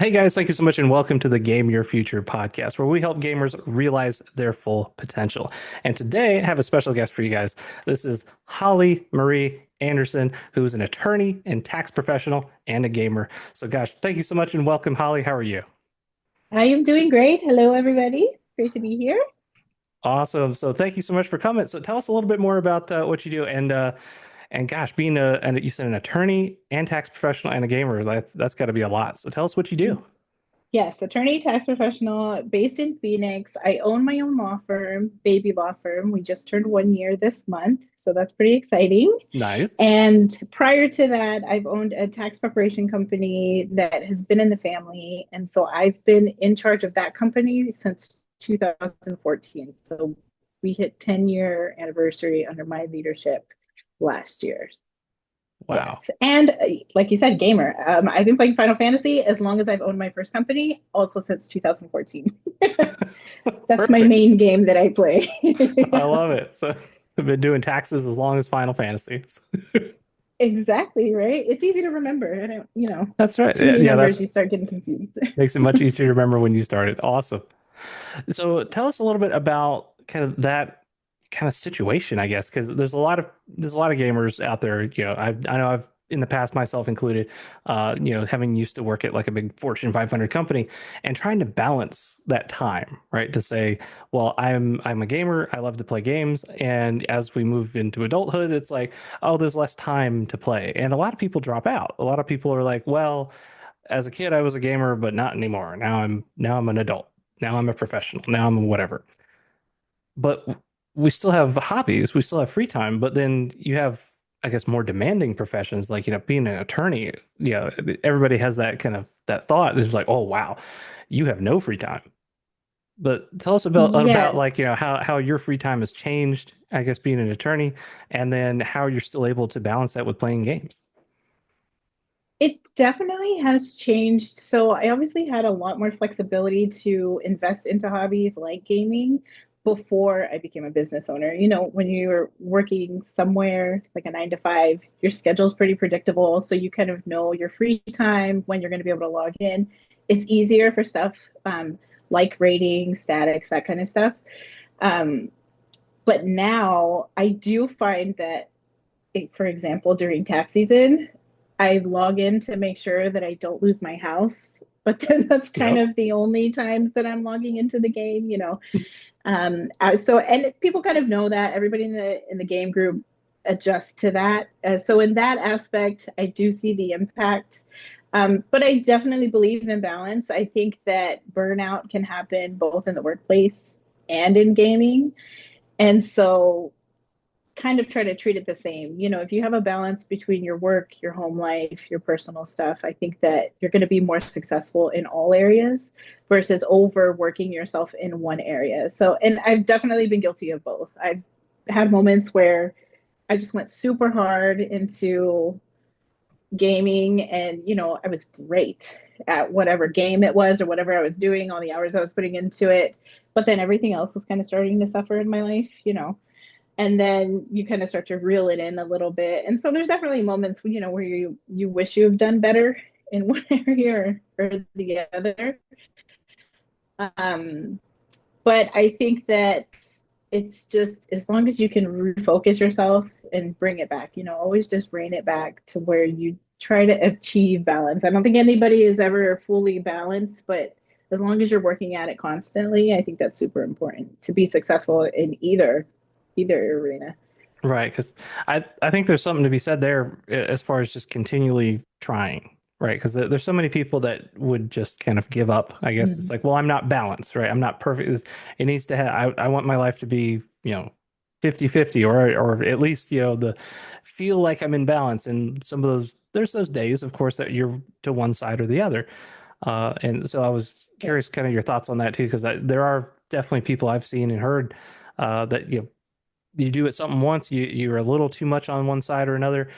Hey guys, thank you so much and welcome to the Game Your Future podcast, where we help gamers realize their full potential. And today I have a special guest for you guys. This is Holly Marie Anderson, who is an attorney and tax professional and a gamer. So, gosh, thank you so much and welcome, Holly. How are you? I am doing great. Hello, everybody. Great to be here. Awesome. So, thank you so much for coming. So, tell us a little bit more about what you do. And gosh, being and you said an attorney and tax professional and a gamer, that's got to be a lot. So, tell us what you do. Yes, attorney, tax professional based in Phoenix. I own my own law firm, baby law firm. We just turned 1 year this month, so that's pretty exciting. Nice. And prior to that, I've owned a tax preparation company that has been in the family. And so I've been in charge of that company since 2014. So we hit 10-year anniversary under my leadership last year. Wow. Yes. And like you said, gamer. I've been playing Final Fantasy as long as I've owned my first company, also since 2014. That's my Perfect. main game that I play. I love it. So, I've been doing taxes as long as Final Fantasy. Exactly, right? It's easy to remember. I don't, That's right. too Yeah, many yeah, numbers, that you start getting confused. makes it much easier to remember when you started. Awesome. So tell us a little bit about kind of that kind of situation, I guess, because there's a lot of gamers out there. I know I've in the past myself included, having used to work at like a big Fortune 500 company and trying to balance that time, right? To say, well, I'm a gamer, I love to play games, and as we move into adulthood, it's like, oh, there's less time to play, and a lot of people drop out. A lot of people are like, well, as a kid I was a gamer, but not anymore. Now I'm an adult. Now I'm a professional. Now I'm a whatever. But we still have hobbies. We still have free time. But then you have, I guess, more demanding professions like, being an attorney. Everybody has that kind of that thought. It's like, oh, wow, you have no free time. But tell us about Yes, like, how your free time has changed, I guess, being an attorney, and then how you're still able to balance that with playing games. it definitely has changed. So I obviously had a lot more flexibility to invest into hobbies like gaming before I became a business owner. When you're working somewhere like a 9 to 5, your schedule's pretty predictable. So you kind of know your free time, when you're going to be able to log in. It's easier for stuff like rating, statics, that kind of stuff. Um, but now I do find that, for example, during tax season, I log in to make sure that I don't lose my house. But then that's kind Yep. of the only times that I'm logging into the game. So and people kind of know that. Everybody in the game group adjusts to that. So in that aspect, I do see the impact. But I definitely believe in balance. I think that burnout can happen both in the workplace and in gaming. And so kind of try to treat it the same. If you have a balance between your work, your home life, your personal stuff, I think that you're going to be more successful in all areas versus overworking yourself in one area. So, and I've definitely been guilty of both. I've had moments where I just went super hard into gaming and, I was great at whatever game it was or whatever I was doing, all the hours I was putting into it. But then everything else was kind of starting to suffer in my life. And then you kind of start to reel it in a little bit. And so there's definitely moments where you wish you have done better in one area or the other. Um, but I think that it's just as long as you can refocus yourself and bring it back, always just rein it back to where you try to achieve balance. I don't think anybody is ever fully balanced, but as long as you're working at it constantly, I think that's super important to be successful in either arena. Right, because I think there's something to be said there as far as just continually trying, right? Because there's so many people that would just kind of give up. I guess it's Mhm. like, well, I'm not balanced, right? I'm not perfect. It needs to have, I want my life to be, 50-50 or at least, the feel like I'm in balance. And some of there's those days, of course, that you're to one side or the other. And so I was Yeah. curious kind of your thoughts on that too, because there are definitely people I've seen and heard that, you do it something once, you're a little too much on one side or another,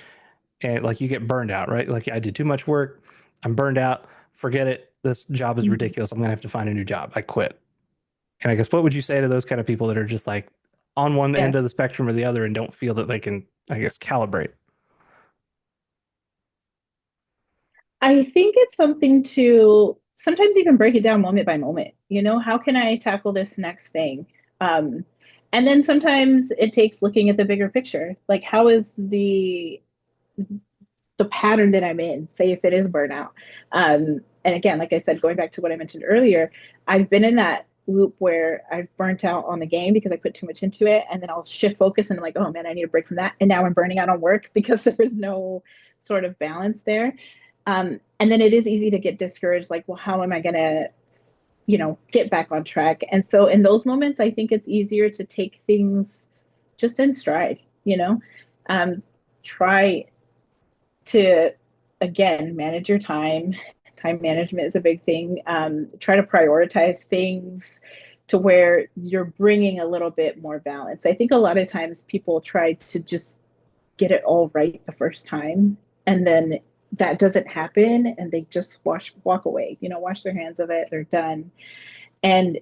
and like you get burned out, right? Like I did too much work, I'm burned out, forget it. This job is Mhm. ridiculous. I'm gonna have to find a new job. I quit. And I guess what would you say to those kind of people that are just like on one end of the Yes. spectrum or the other and don't feel that they can, I guess, calibrate? I think it's something to sometimes even break it down moment by moment. How can I tackle this next thing? Um, and then sometimes it takes looking at the bigger picture. Like, how is the pattern that I'm in, say if it is burnout. And again, like I said, going back to what I mentioned earlier, I've been in that loop where I've burnt out on the game because I put too much into it. And then I'll shift focus and I'm like, oh man, I need a break from that. And now I'm burning out on work because there was no sort of balance there. And then it is easy to get discouraged, like, well, how am I going to, get back on track? And so in those moments, I think it's easier to take things just in stride, try to, again, manage your time. Time management is a big thing. Try to prioritize things to where you're bringing a little bit more balance. I think a lot of times people try to just get it all right the first time, and then that doesn't happen, and they just walk away. Wash their hands of it. They're done. And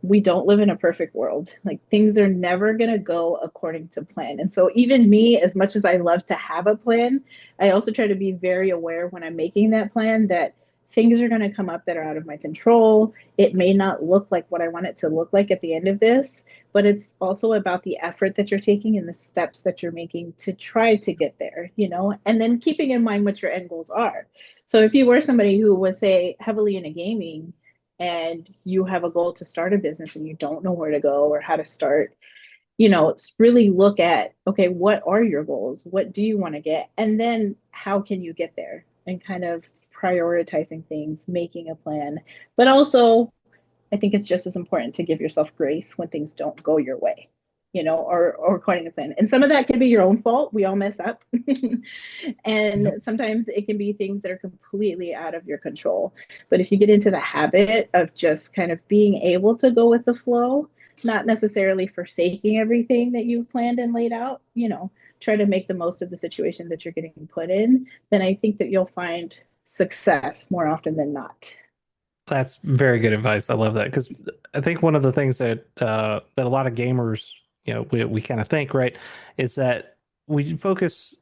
we don't live in a perfect world. Like, things are never going to go according to plan. And so even me, as much as I love to have a plan, I also try to be very aware when I'm making that plan that things are going to come up that are out of my control. It may not look like what I want it to look like at the end of this, but it's also about the effort that you're taking and the steps that you're making to try to get there, and then keeping in mind what your end goals are. So if you were somebody who was, say, heavily into gaming, and you have a goal to start a business and you don't know where to go or how to start, really look at, okay, what are your goals? What do you want to get? And then how can you get there? And kind of prioritizing things, making a plan. But also, I think it's just as important to give yourself grace when things don't go your way, or according to plan. And some of that can be your own fault. We all mess up. And Yep. sometimes it can be things that are completely out of your control. But if you get into the habit of just kind of being able to go with the flow, not necessarily forsaking everything that you've planned and laid out, try to make the most of the situation that you're getting put in, then I think that you'll find success more often than not. That's very good advice. I love that because I think one of the things that a lot of gamers, we kind of think, right, is that we focus,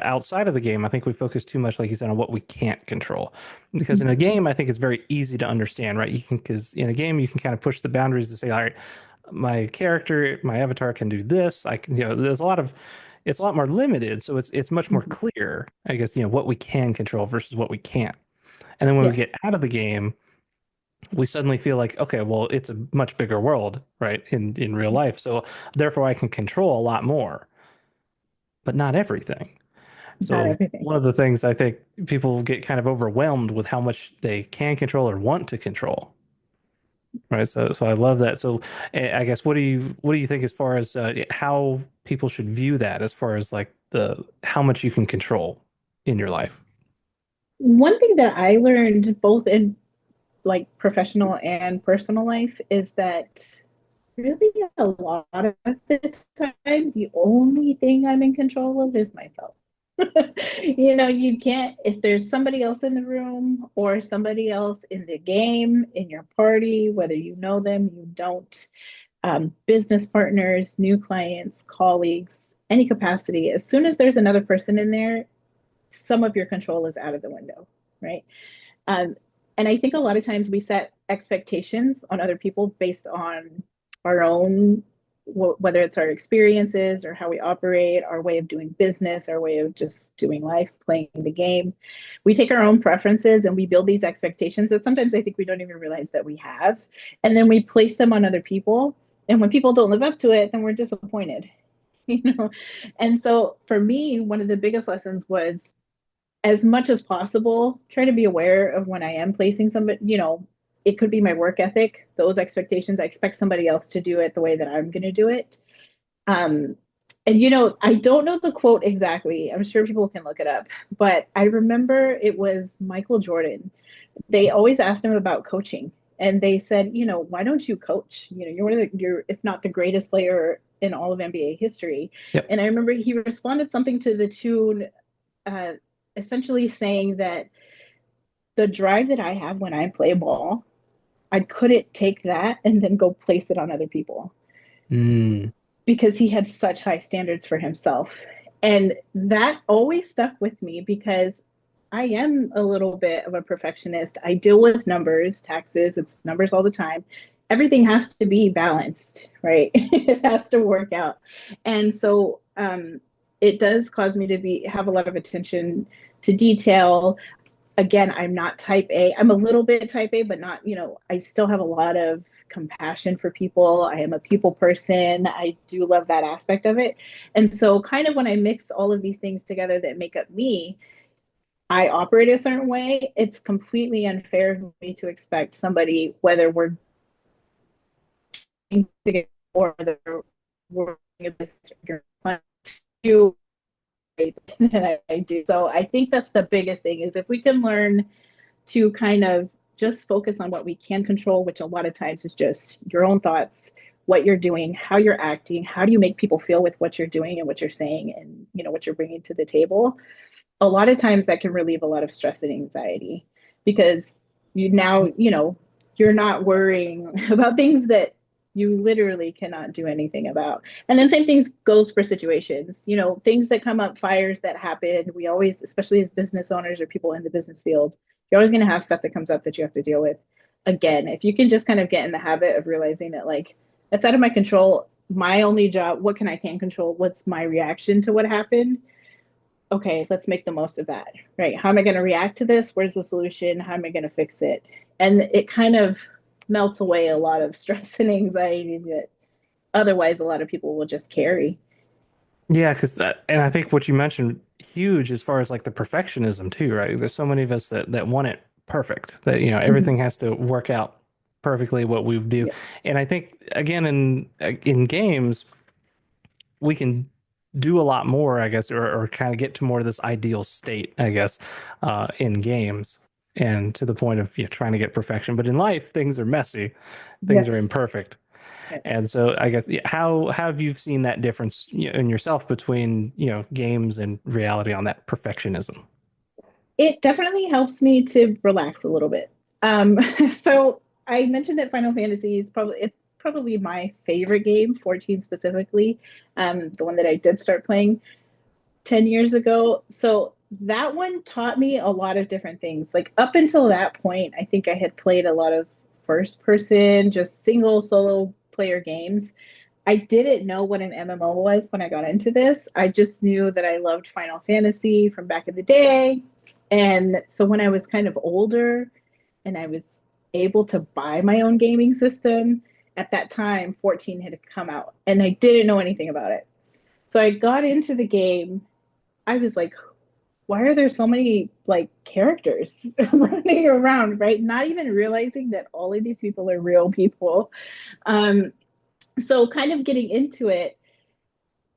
outside of the game. I think we focus too much, like you said, on what we can't control. Because in a Mm-hmm. game, I think it's very easy to understand, right? Because in a game, you can kind of push the boundaries to say, all right, my character, my avatar can do this. I can, it's a lot more limited, so it's much more Mm-hmm. clear, I guess, what we can control versus what we can't. And then when we Yes, get out of the game we suddenly feel like, okay, well, it's a much bigger world, right? In real life. So therefore I can control a lot more, but not everything. not So everything. one of the things I think people get kind of overwhelmed with how much they can control or want to control. Right. So I love that. So I guess what do you think as far as how people should view that as far as like the how much you can control in your life? One thing that I learned both in like professional and personal life is that really a lot of the time, the only thing I'm in control of is myself. You can't, if there's somebody else in the room or somebody else in the game, in your party, whether you know them, you don't, business partners, new clients, colleagues, any capacity, as soon as there's another person in there, some of your control is out of the window, right? Um, and I think a lot of times we set expectations on other people based on our own, whether it's our experiences or how we operate, our way of doing business, our way of just doing life, playing the game. We take our own preferences and we build these expectations that sometimes I think we don't even realize that we have. And then we place them on other people. And when people don't live up to it, then we're disappointed. you know and so for me, one of the biggest lessons was, as much as possible, try to be aware of when I am placing somebody, it could be my work ethic, those expectations. I expect somebody else to do it the way that I'm going to do it. Um, and, I don't know the quote exactly. I'm sure people can look it up, but I remember it was Michael Jordan. They always asked him about coaching. And they said, why don't you coach? You're one of you're, if not the greatest player in all of NBA history. Yep. And I remember he responded something to the tune, uh, essentially saying that the drive that I have when I play ball, I couldn't take that and then go place it on other people Mm, because he had such high standards for himself. And that always stuck with me because I am a little bit of a perfectionist. I deal with numbers, taxes, it's numbers all the time. Everything has to be balanced, right? It has to work out. And so it does cause me to be have a lot of attention to detail. Again, I'm not type A. I'm a little bit type A, but not, I still have a lot of compassion for people. I am a people person. I do love that aspect of it. And so, kind of when I mix all of these things together that make up me, I operate a certain way. It's completely unfair for me to expect somebody, whether we're together or whether we're in this to than I do. So I think that's the biggest thing is if we can learn to kind of just focus on what we can control, which a lot of times is just your own thoughts, what you're doing, how you're acting, how do you make people feel with what you're doing and what you're saying and what you're bringing to the table. A lot of times that can relieve a lot of stress and anxiety because you're not worrying about things that you literally cannot do anything about. And then same things goes for situations, things that come up, fires that happen. We always, especially as business owners or people in the business field, you're always going to have stuff that comes up that you have to deal with. Again, if you can just kind of get in the habit of realizing that like that's out of my control, my only job, what can control? What's my reaction to what happened? Okay, let's make the most of that, right? How am I going to react to this? Where's the solution? How am I going to fix it? And it kind of melts away a lot of stress and anxiety that otherwise a lot of people will just carry. Yeah, because that, and I think what you mentioned, huge as far as like the perfectionism too, right? There's so many of us that want it perfect, that Mm-hmm. everything has to work out perfectly what we do. Yeah. And I think again in games we can do a lot more, I guess, or kind of get to more of this ideal state, I guess, in games, and to the point of trying to get perfection. But in life, things are messy, things are Yes. imperfect. Yes. And so I guess how have you seen that difference in yourself between, games and reality on that perfectionism? It definitely helps me to relax a little bit. So I mentioned that Final Fantasy is probably my favorite game, 14 specifically, the one that I did start playing 10 years ago. So that one taught me a lot of different things. Like up until that point, I think I had played a lot of first person, just single solo player games. I didn't know what an MMO was when I got into this. I just knew that I loved Final Fantasy from back in the day. And so when I was kind of older and I was able to buy my own gaming system, at that time 14 had come out and I didn't know anything about it. So I got into the game. I was like, why are there so many like characters running around, right? Not even realizing that all of these people are real people. Um, so kind of getting into it,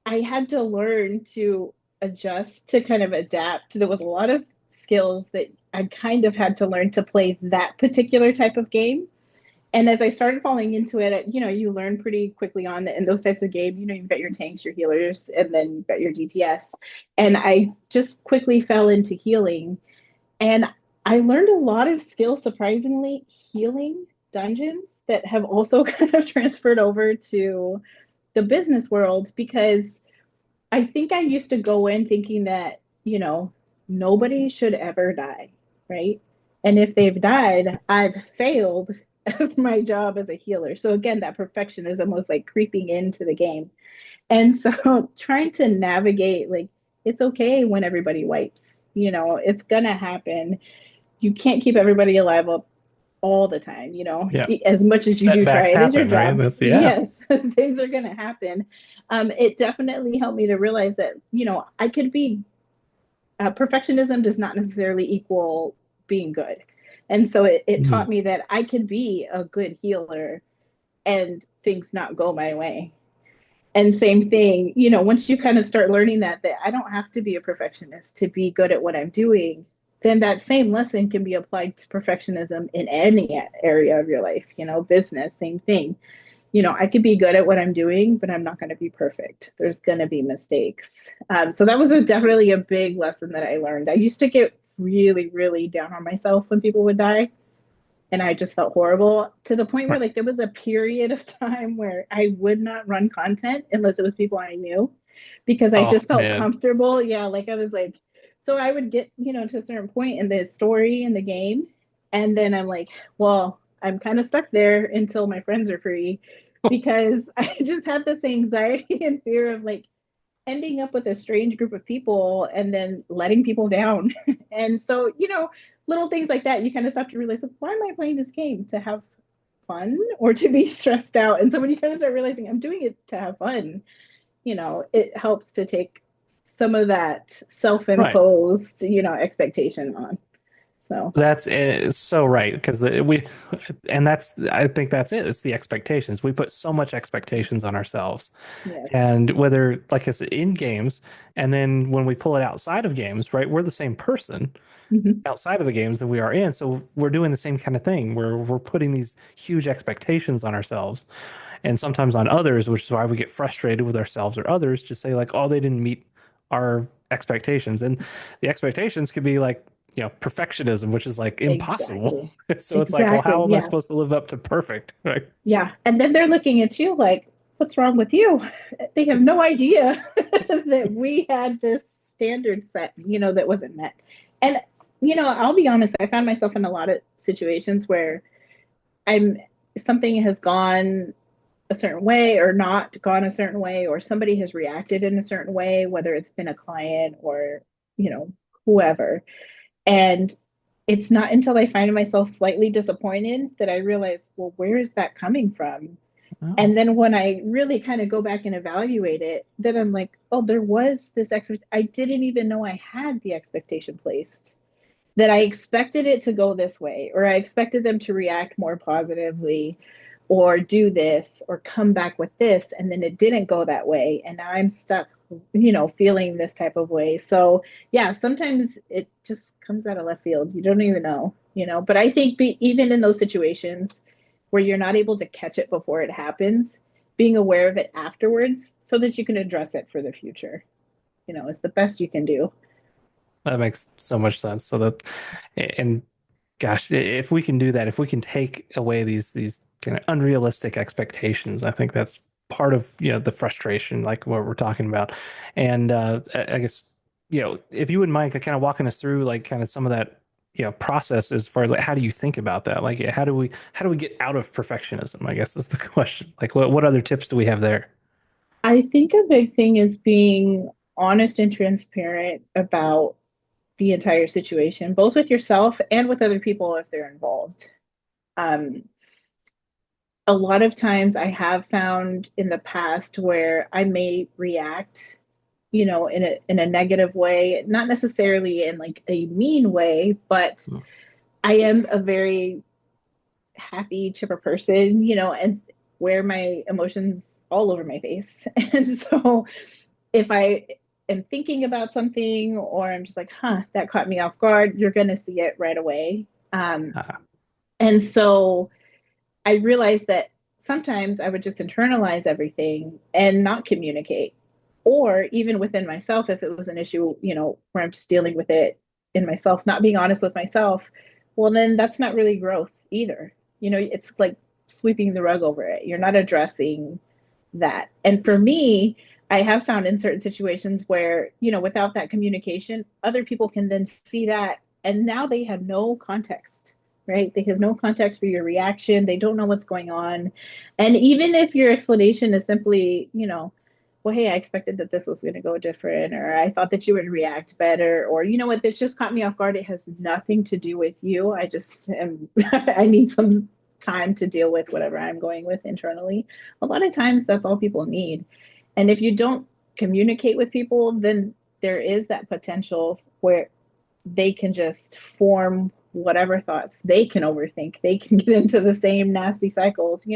I had to learn to adjust to kind of adapt. There was a lot of skills that I kind of had to learn to play that particular type of game. And as I started falling into it, you learn pretty quickly on that in those types of games, you've got your tanks, your healers, and then you've got your DPS. And I just quickly fell into healing. And I learned a lot of skills, surprisingly, healing dungeons that have also kind of transferred over to the business world because I think I used to go in thinking that, nobody should ever die, right? And if they've died, I've failed at my job as a healer. So again, that perfectionism was like creeping into the game. And so trying to navigate, like, it's okay when everybody wipes, it's gonna happen. You can't keep everybody alive all the time, Yeah, as much as you do try, setbacks it is your happen, right? job. That's yeah. Yes, things are going to happen. It definitely helped me to realize that, I could be, perfectionism does not necessarily equal being good. And so it taught Mhm. me that I could be a good healer and things not go my way. And same thing, once you kind of start learning that I don't have to be a perfectionist to be good at what I'm doing, then that same lesson can be applied to perfectionism in any area of your life, business, same thing. I could be good at what I'm doing, but I'm not going to be perfect. There's going to be mistakes. So that was definitely a big lesson that I learned. I used to get really, really down on myself when people would die and I just felt horrible to the point where Right. like there was a period of time where I would not run content unless it was people I knew because I Oh just felt man. comfortable. Yeah, like I was like So I would get, to a certain point in the story in the game, and then I'm like, well, I'm kind of stuck there until my friends are free, because I just had this anxiety and fear of like ending up with a strange group of people and then letting people down. And so, little things like that, you kind of start to realize, like, why am I playing this game? To have fun or to be stressed out? And so when you kind of start realizing I'm doing it to have fun, it helps to take some of that Right. self-imposed, expectation on. So, That's it's so right because and I think that's it. It's the expectations. We put so much expectations on ourselves. yes. And whether, like I said, in games, and then when we pull it outside of games, right, we're the same person Mm-hmm. outside of the games that we are in. So we're doing the same kind of thing. We're putting these huge expectations on ourselves and sometimes on others, which is why we get frustrated with ourselves or others, just say like, oh, they didn't meet our expectations. And the expectations could be like, perfectionism, which is like impossible. Exactly. So it's like, well, Exactly. how am I Yeah. supposed to live up to perfect? Right. Yeah. And then they're looking at you like, what's wrong with you? They have no idea that we had this standard set, that wasn't met. And, I'll be honest, I found myself in a lot of situations where I'm something has gone a certain way or not gone a certain way, or somebody has reacted in a certain way, whether it's been a client or, you know, whoever. And it's not until I find myself slightly disappointed that I realize, well, where is that coming from? Oh, And then when I really kind of go back and evaluate it, then I'm like, oh, there was this I didn't even know I had the expectation placed, that I expected it to go this way, or I expected them to react more positively, or do this, or come back with this. And then it didn't go that way. And now I'm stuck, feeling this type of way. So, yeah, sometimes it just comes out of left field. You don't even know. But I think even in those situations where you're not able to catch it before it happens, being aware of it afterwards so that you can address it for the future, is the best you can do. that makes so much sense. So that, and gosh, if we can do that, if we can take away these kind of unrealistic expectations, I think that's part of, the frustration, like what we're talking about. And I guess, if you wouldn't mind kind of walking us through like kind of some of that, process as far as like how do you think about that? Like how do we get out of perfectionism, I guess is the question. Like what other tips do we have there? I think a big thing is being honest and transparent about the entire situation, both with yourself and with other people if they're involved. Um, a lot of times I have found in the past where I may react, in a negative way, not necessarily in like a mean way, but Hmm. I am a very happy, chipper person, and wear my emotions all over my face. And so if I am thinking about something, or I'm just like, that caught me off guard, you're going to see it right away. Uh, And so I realized that sometimes I would just internalize everything and not communicate. Or even within myself, if it was an issue, where I'm just dealing with it in myself, not being honest with myself, well, then that's not really growth either. It's like sweeping the rug over it. You're not addressing that. And for me, I have found in certain situations where, without that communication, other people can then see that, and now they have no context, right? They have no context for your reaction. They don't know what's going on. And even if your explanation is simply, well, hey, I expected that this was going to go different, or I thought that you would react better, or you know what, this just caught me off guard. It has nothing to do with you. I just am, I need some time to deal with whatever I'm going with internally. A lot of times that's all people need. And if you don't communicate with people, then there is that potential where they can just form whatever thoughts they can overthink. They can get into the same nasty cycles,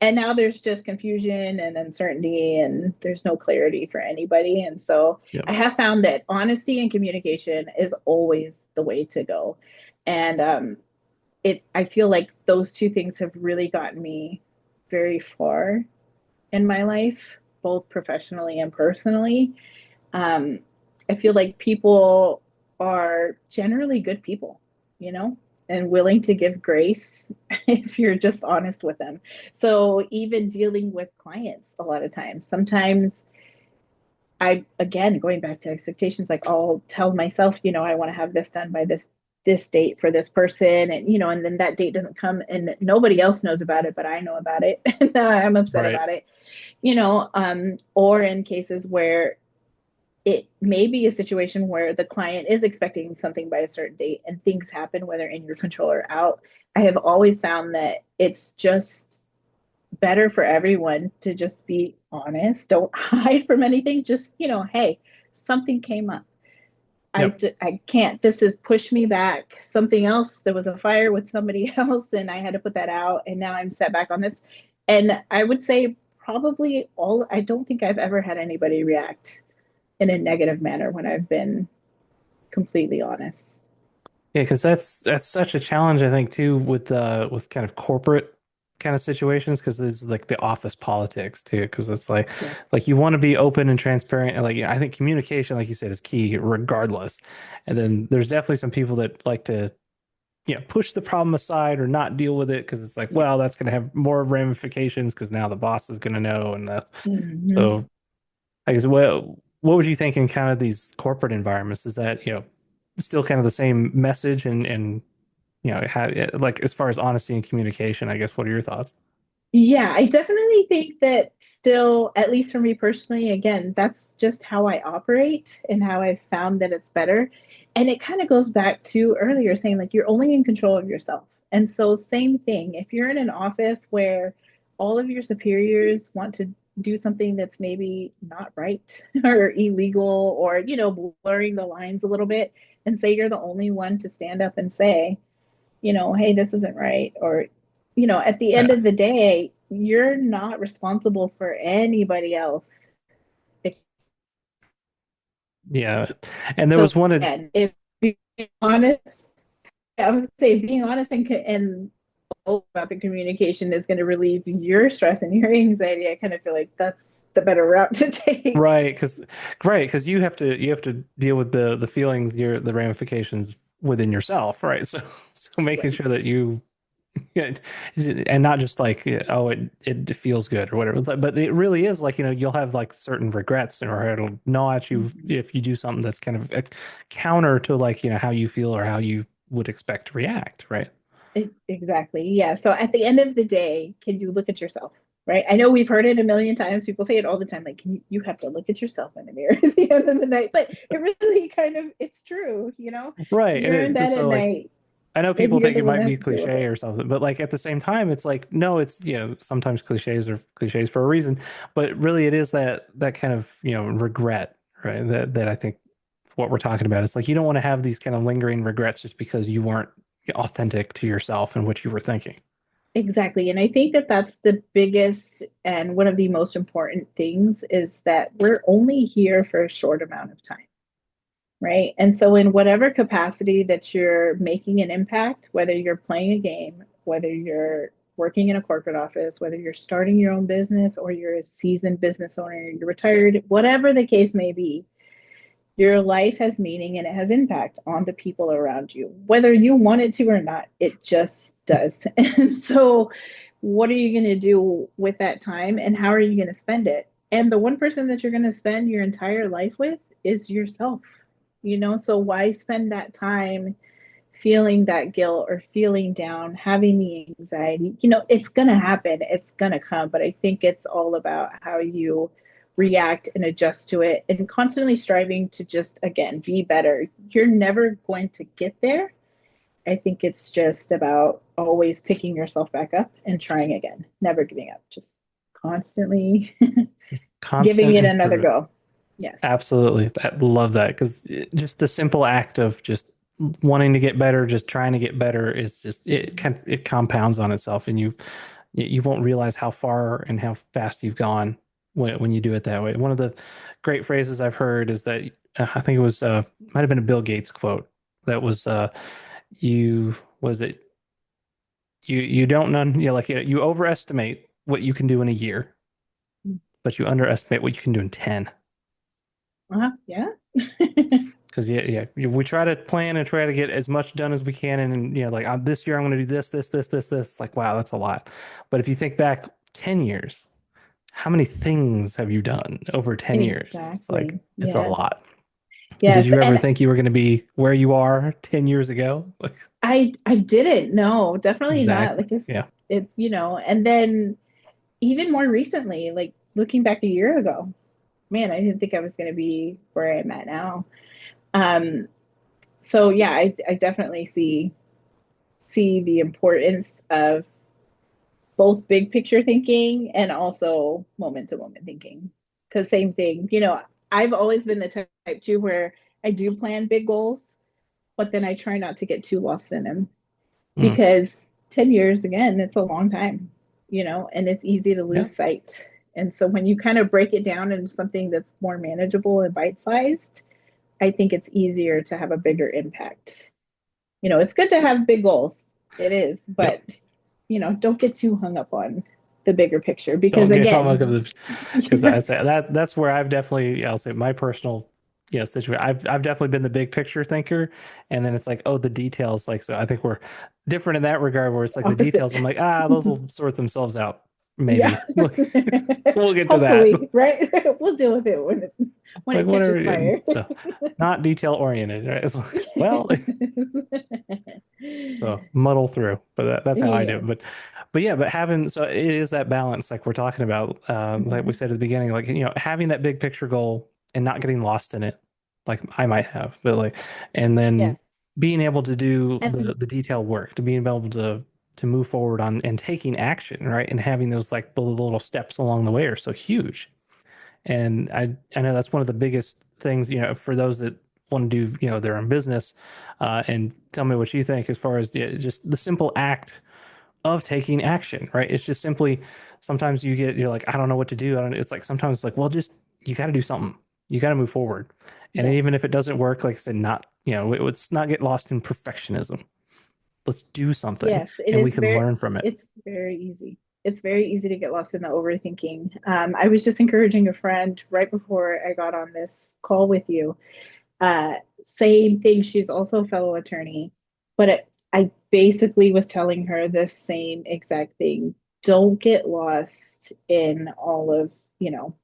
and now there's just confusion and uncertainty, and there's no clarity for anybody. And so yeah. I have found that honesty and communication is always the way to go. And I feel like those two things have really gotten me very far in my life, both professionally and personally. um, I feel like people are generally good people, you know, and willing to give grace if you're just honest with them. So even dealing with clients, a lot of times, sometimes I, again, going back to expectations, like I'll tell myself, I want to have this done by this date for this person, and and then that date doesn't come and nobody else knows about it, but I know about it and I'm upset Right. about it. Or in cases where it may be a situation where the client is expecting something by a certain date and things happen, whether in your control or out. I have always found that it's just better for everyone to just be honest. Don't hide from anything. Just, hey, something came up. Yep. I can't, this has pushed me back. Something else, there was a fire with somebody else and I had to put that out. And now I'm set back on this. And I would say probably I don't think I've ever had anybody react in a negative manner when I've been completely honest. Yeah, because that's such a challenge, I think, too, with kind of corporate kind of situations, because there's like the office politics too, because it's Yes. like you want to be open and transparent, and like I think communication, like you said, is key regardless. And then there's definitely some people that like to push the problem aside or not deal with it because it's like, Yeah. well, that's going to have more ramifications because now the boss is going to know, and that's Mm-hmm. so. I guess what would you think in kind of these corporate environments? Is that still kind of the same message and how, like as far as honesty and communication, I guess, what are your thoughts? Yeah, I definitely think that still, at least for me personally, again, that's just how I operate and how I've found that it's better. And it kind of goes back to earlier saying like you're only in control of yourself. And so, same thing, if you're in an office where all of your superiors want to do something that's maybe not right or illegal or, blurring the lines a little bit, and say you're the only one to stand up and say, hey, this isn't right. Or, at the end Yeah, of the day, you're not responsible for anybody else. yeah. And there So, was one. again, if being honest, I would say being honest and about the communication is going to relieve your stress and your anxiety. I kind of feel like that's the better route to take. Right, because you have to deal with the feelings, the ramifications within yourself, right? So making sure Right. that yeah, and not just like oh it feels good or whatever. It's like, but it really is like you'll have like certain regrets or it'll gnaw at you Mm-hmm. if you do something that's kind of counter to like how you feel or how you would expect to react, right? Exactly. Yeah. So at the end of the day, can you look at yourself? Right. I know we've heard it a million times. People say it all the time. Like, you have to look at yourself in the mirror at the end of the night. But it really it's true. Right, and You're in it bed so at like night I know and people you're think the it one might that be has to deal with cliche it. or something, but like at the same time, it's like no, it's sometimes cliches are cliches for a reason, but really it is that kind of regret, right? That I think what we're talking about. It's like you don't want to have these kind of lingering regrets just because you weren't authentic to yourself and what you were thinking. Exactly. And I think that that's the biggest and one of the most important things is that we're only here for a short amount of time. Right. And so, in whatever capacity that you're making an impact, whether you're playing a game, whether you're working in a corporate office, whether you're starting your own business or you're a seasoned business owner, you're retired, whatever the case may be, your life has meaning and it has impact on the people around you, whether you want it to or not. It just does. And so, what are you going to do with that time and how are you going to spend it? And the one person that you're going to spend your entire life with is yourself. So why spend that time feeling that guilt or feeling down, having the anxiety? It's going to happen, it's going to come, but I think it's all about how you react and adjust to it and constantly striving to just, again, be better. You're never going to get there. I think it's just about always picking yourself back up and trying again, never giving up, just constantly Just giving constant it another improvement. go. Yes. Absolutely. I love that because just the simple act of just wanting to get better, just trying to get better is just it compounds on itself and you won't realize how far and how fast you've gone when you do it that way. One of the great phrases I've heard is that I think it was might have been a Bill Gates quote that was you was it you don't know like you overestimate what you can do in a year, but you underestimate what you can do in 10. Yeah. Because we try to plan and try to get as much done as we can, and like this year I'm going to do this, this, this, this, this. Like wow, that's a lot. But if you think back 10 years, how many things have you done over 10 years? It's like, Exactly. it's a Yes. lot. Did Yes. you ever And think you were going to be where you are 10 years ago? Like, I didn't. No, definitely not. exactly. Like Yeah. it's, and then even more recently, like looking back a year ago, man, I didn't think I was going to be where I'm at now. Um, so yeah, I definitely see the importance of both big picture thinking and also moment to moment thinking. Because same thing, I've always been the type too where I do plan big goals, but then I try not to get too lost in them Mm. because 10 years again, it's a long time, and it's easy to Yeah. lose sight. And so when you kind of break it down into something that's more manageable and bite sized, I think it's easier to have a bigger impact. It's good to have big goals. It is, Yep. but don't get too hung up on the bigger picture because Don't get hung up again, with the, because I say that's where I've definitely, I'll say my personal, situation. I've definitely been the big picture thinker, and then it's like, oh, the details. Like, so I think we're different in that regard, where it's like the details. I'm opposite. like, those will sort themselves out. Yeah. Maybe we'll get to that. Hopefully, right? We'll deal with it when Like it whatever. catches fire. So not detail oriented, right? It's like, well, so muddle through, but that's how I do Yes. it. But yeah, but having, so it is that balance like we're talking about, like we Mhm. said at the beginning, like having that big picture goal and not getting lost in it, like I might have, but like, and then Yes. being able to do the And detail work, to being able to move forward on and taking action, right, and having those like the little steps along the way are so huge. And I know that's one of the biggest things, for those that want to do, their own business, and tell me what you think as far as just the simple act of taking action, right? It's just simply sometimes you're like, I don't know what to do. I don't, it's like sometimes it's like, well, just you got to do something. You got to move forward. And yes. even if it doesn't work, like I said, not, let's not get lost in perfectionism. Let's do something Yes, it and we is can learn from it. it's very easy. It's very easy to get lost in the overthinking. I was just encouraging a friend right before I got on this call with you. Uh, Same thing. She's also a fellow attorney, but I basically was telling her the same exact thing. Don't get lost in all of, you know,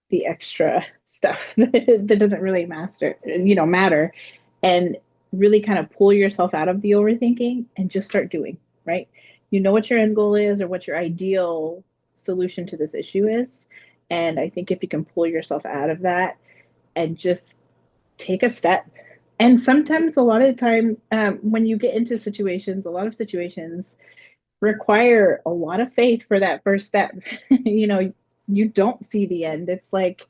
the extra stuff that doesn't really matter, and really kind of pull yourself out of the overthinking and just start doing, right? You know what your end goal is or what your ideal solution to this issue is. And I think if you can pull yourself out of that and just take a step. And sometimes, a lot of the time, when you get into situations, a lot of situations require a lot of faith for that first step. You don't see the end. It's like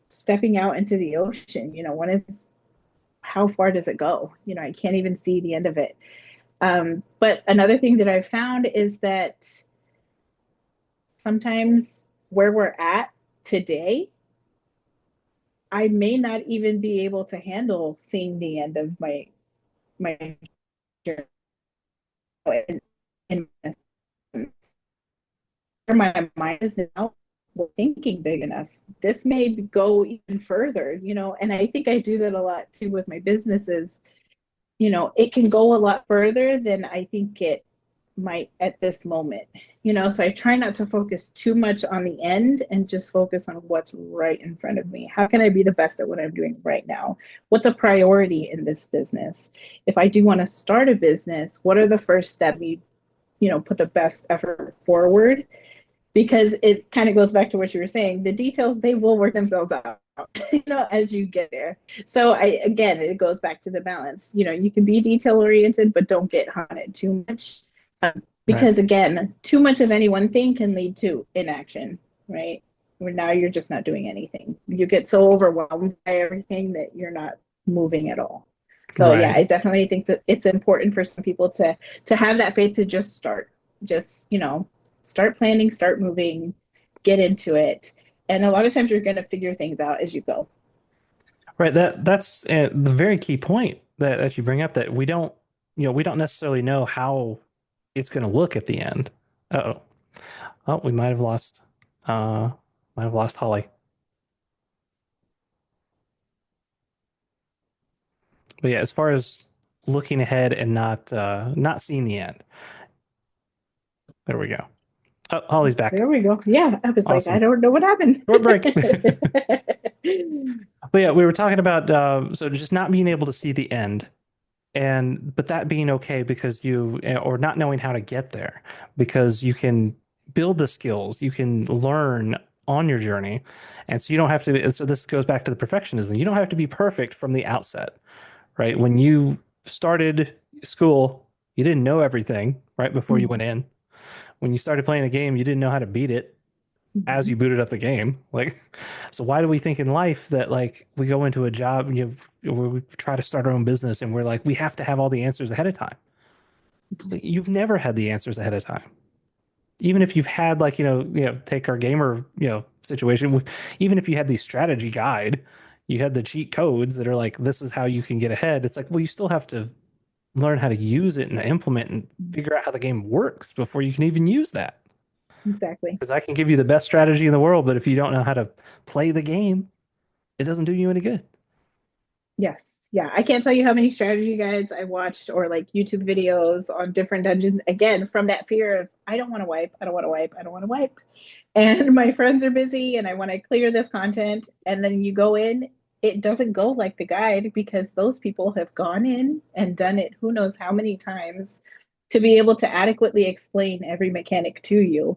stepping out into the ocean. When is how far does it go? I can't even see the end of it. But another thing that I've found is that sometimes where we're at today, I may not even be able to handle seeing the end of my journey. And where my mind is now thinking big enough. This may go even further, and I think I do that a lot too with my businesses. It can go a lot further than I think it might at this moment. So I try not to focus too much on the end and just focus on what's right in front of me. How can I be the best at what I'm doing right now? What's a priority in this business? If I do want to start a business, what are the first steps? Put the best effort forward, because it kind of goes back to what you were saying. The details, they will work themselves out, as you get there. So again, it goes back to the balance. You can be detail oriented, but don't get hung on it too much, Right. because again, too much of any one thing can lead to inaction, right? Where now you're just not doing anything. You get so overwhelmed by everything that you're not moving at all. So yeah, Right. I definitely think that it's important for some people to have that faith to just start, just start planning, start moving, get into it. And a lot of times you're going to figure things out as you go. Right. That's the very key point that you bring up, that we don't necessarily know how it's going to look at the end. Uh-oh. Oh, we uh, might have lost Holly. But yeah, as far as looking ahead and not seeing the end, there we go. Oh, Holly's back. There we go. Yeah, I was like, I Awesome. don't know what happened. Short break. But yeah, we were talking about so just not being able to see the end, and but that being okay because you or not knowing how to get there because you can build the skills, you can learn on your journey, and so you don't have to. And so this goes back to the perfectionism. You don't have to be perfect from the outset, right? When you started school, you didn't know everything right before you went in. When you started playing a game, you didn't know how to beat it as you booted up the game. Like, so why do we think in life that like we go into a job, we try to start our own business and we're like, we have to have all the answers ahead of time? You've never had the answers ahead of time. Even if you've had like, take our gamer, situation, even if you had the strategy guide, you had the cheat codes that are like, this is how you can get ahead. It's like, well, you still have to learn how to use it and implement and figure out how the game works before you can even use that. Exactly. Because I can give you the best strategy in the world, but if you don't know how to play the game, it doesn't do you any good. Yes. Yeah. I can't tell you how many strategy guides I watched or like YouTube videos on different dungeons. Again, from that fear of, I don't want to wipe. I don't want to wipe. I don't want to wipe. And my friends are busy and I want to clear this content. And then you go in, it doesn't go like the guide because those people have gone in and done it who knows how many times to be able to adequately explain every mechanic to you.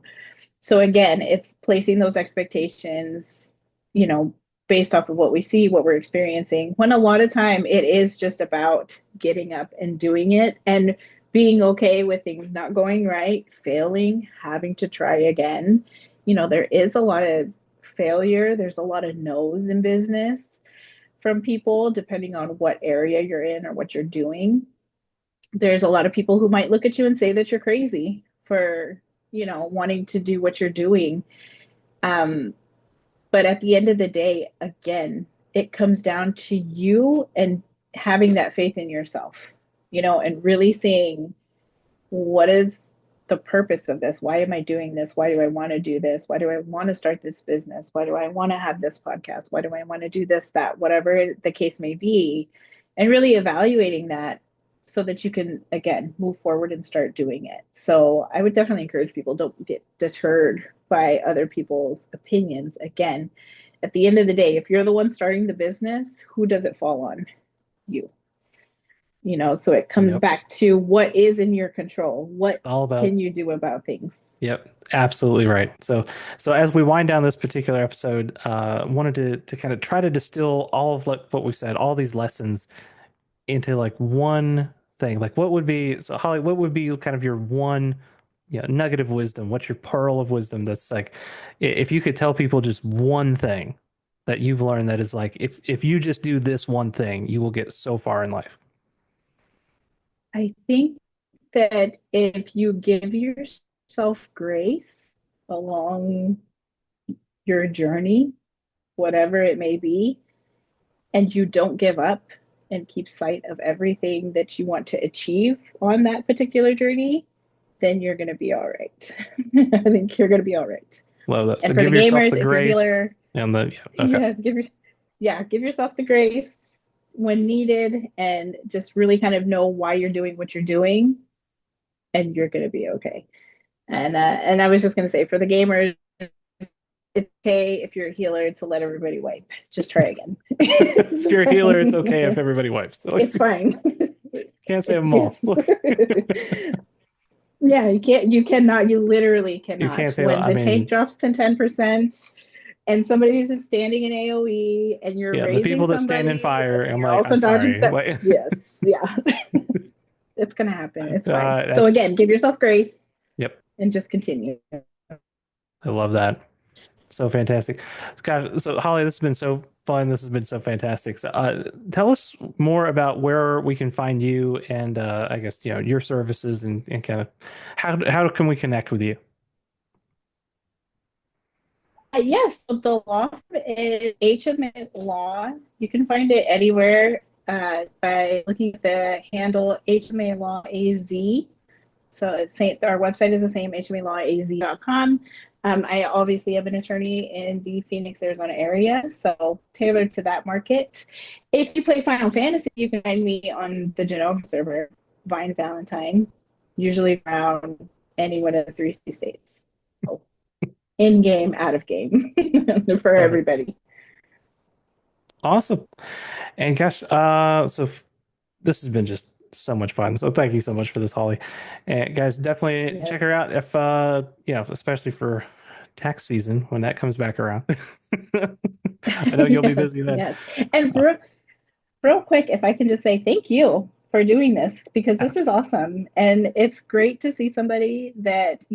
So again, it's placing those expectations, you know, based off of what we see, what we're experiencing, when a lot of time it is just about getting up and doing it and being okay with things not going right, failing, having to try again. There is a lot of failure, there's a lot of no's in business from people, depending on what area you're in or what you're doing. There's a lot of people who might look at you and say that you're crazy for, wanting to do what you're doing. Um, but at the end of the day, again, it comes down to you and having that faith in yourself, and really saying, what is the purpose of this? Why am I doing this? Why do I want to do this? Why do I want to start this business? Why do I want to have this podcast? Why do I want to do this, that, whatever the case may be? And really evaluating that so that you can, again, move forward and start doing it. So I would definitely encourage people, don't get deterred by other people's opinions. Again, at the end of the day, if you're the one starting the business, who does it fall on? You. So it comes Yep. back to what is in your control. What All can about, you do about things? yep, absolutely right. So as we wind down this particular episode, wanted to kind of try to distill all of like what we've said, all these lessons into like one thing. Like what would be, so Holly, what would be kind of your one, nugget of wisdom? What's your pearl of wisdom that's like, if you could tell people just one thing that you've learned that is like, if you just do this one thing, you will get so far in life. I think that if you give yourself grace along your journey, whatever it may be, and you don't give up and keep sight of everything that you want to achieve on that particular journey, then you're going to be all right. I think you're going to be all right. Love that. So And for the give yourself gamers, the if you're a grace healer, and the, yeah, okay. yes, give yourself the grace when needed and just really kind of know why you're doing what you're doing and you're going to be okay. And I was just going to say for the gamers, it's okay if you're a healer to let everybody wipe. Just try again. If It's you're a healer, it's okay if fine. everybody wipes. So It's fine. can't save them all. Yes. Yeah, you literally You cannot. can't save, When I the tank mean, drops to 10% and somebody's standing in AoE and you're yeah, the raising people that stand in somebody, but fire, then I'm you're like, I'm also dodging sorry. stuff. Like, Yes. Yeah. It's gonna happen. It's fine. So that's, again, give yourself grace yep. and just continue. I love that. So fantastic. Gosh, so Holly, this has been so fun. This has been so fantastic. So, tell us more about where we can find you and I guess, your services and kind of how can we connect with you? Yes, so the law is HMA Law. You can find it anywhere by looking at the handle HMA Law AZ. So our website is the same, hmalawaz.com. I obviously have an attorney in the Phoenix, Arizona area, so tailored to that market. If you play Final Fantasy, you can find me on the Genova server, Vine Valentine, usually around any one of the three states. In game, out of game for Perfect. everybody. Awesome. And gosh, this has been just so much fun. So thank you so much for this, Holly. And guys, definitely check Yes. her out if especially for tax season when that comes back around. I know you'll be Yes, busy then. yes. And Uh, real quick, if I can just say thank you for doing this because this is abs- awesome. And it's great to see somebody that,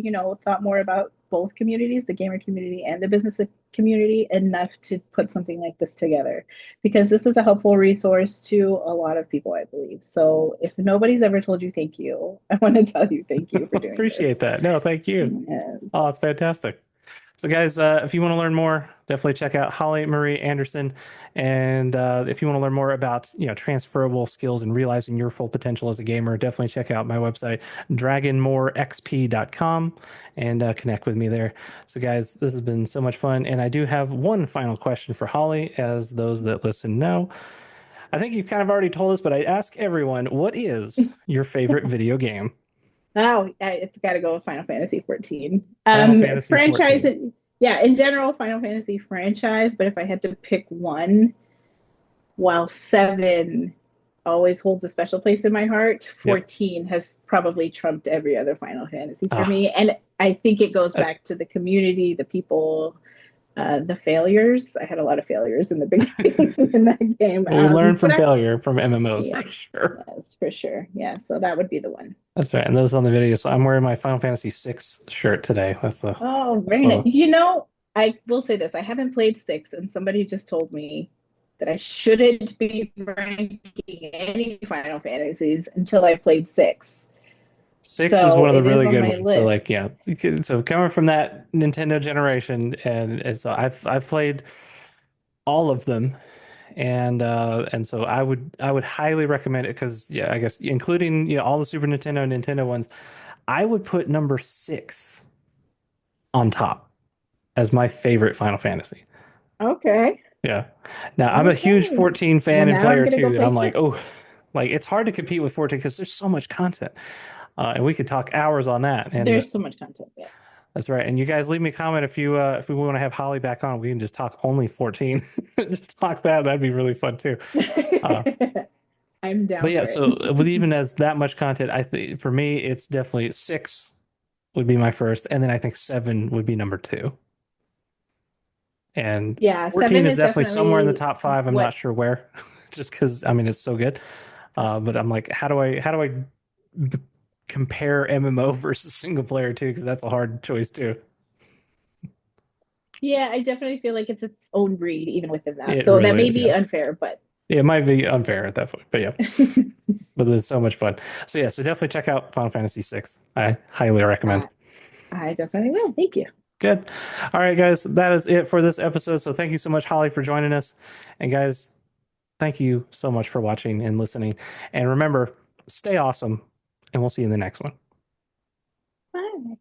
thought more about both communities, the gamer community and the business community, enough to put something like this together because this is a helpful resource to a lot of people, I believe. So if nobody's ever told you thank you, I want to tell you thank you for doing this. Appreciate that. No, thank you. Yes. Oh, it's fantastic. So, guys, if you want to learn more, definitely check out Holly Marie Anderson. And if you want to learn more about transferable skills and realizing your full potential as a gamer, definitely check out my website, dragonmorexp.com, and connect with me there. So, guys, this has been so much fun. And I do have one final question for Holly, as those that listen know. I think you've kind of already told us, but I ask everyone, what is your favorite video game? Oh, it's got to go with Final Fantasy 14. Final Fantasy Franchise, 14. yeah, in general, Final Fantasy franchise. But if I had to pick one, while 7 always holds a special place in my heart, Yep. 14 has probably trumped every other Final Fantasy for Ah, me. And I think it goes uh, back to the community, the people, the failures. I had a lot of failures in the beginning in that game. we learn But from failure from MMOs for yes, sure. yes, for sure. Yeah, so that would be the one. That's right. And those on the video. So I'm wearing my Final Fantasy VI shirt today. Oh, That's very nice. what I will say this. I haven't played 6, and somebody just told me that I shouldn't be ranking any Final Fantasies until I played 6. 6 is So one of the it is really on good my ones. So like list. yeah. So coming from that Nintendo generation and so I've played all of them and so I would highly recommend it because yeah, I guess including all the Super Nintendo and Nintendo ones, I would put number 6 on top as my favorite Final Fantasy. Okay. Yeah. Now I'm a huge Okay. 14 Well, fan and now I'm player gonna go too, and play I'm like, oh, 6. like it's hard to compete with 14 because there's so much content, and we could talk hours on that. And There's so much content. Yes. that's right. And you guys leave me a comment if we want to have Holly back on, we can just talk only 14. Just talk that. That'd be really fun too. Uh, I'm but down yeah, for it. so with even as that much content, I think for me it's definitely 6 would be my first, and then I think 7 would be number 2. And Yeah, 14 7 is is definitely somewhere in the definitely top 5. I'm not what sure where, just because I mean it's so good. But I'm like, how do I b- compare MMO versus single player too? Because that's a hard choice too. Yeah, I definitely feel like it's its own breed even within that. It So that really may is, be yeah. unfair, but Yeah, it might be unfair at that point, but yeah, but it's so much fun. So yeah, so definitely check out Final Fantasy VI. I highly recommend. uh, I definitely will. Thank you. Good. All right, guys, that is it for this episode. So thank you so much, Holly, for joining us. And guys, thank you so much for watching and listening. And remember, stay awesome, and we'll see you in the next one. Bye.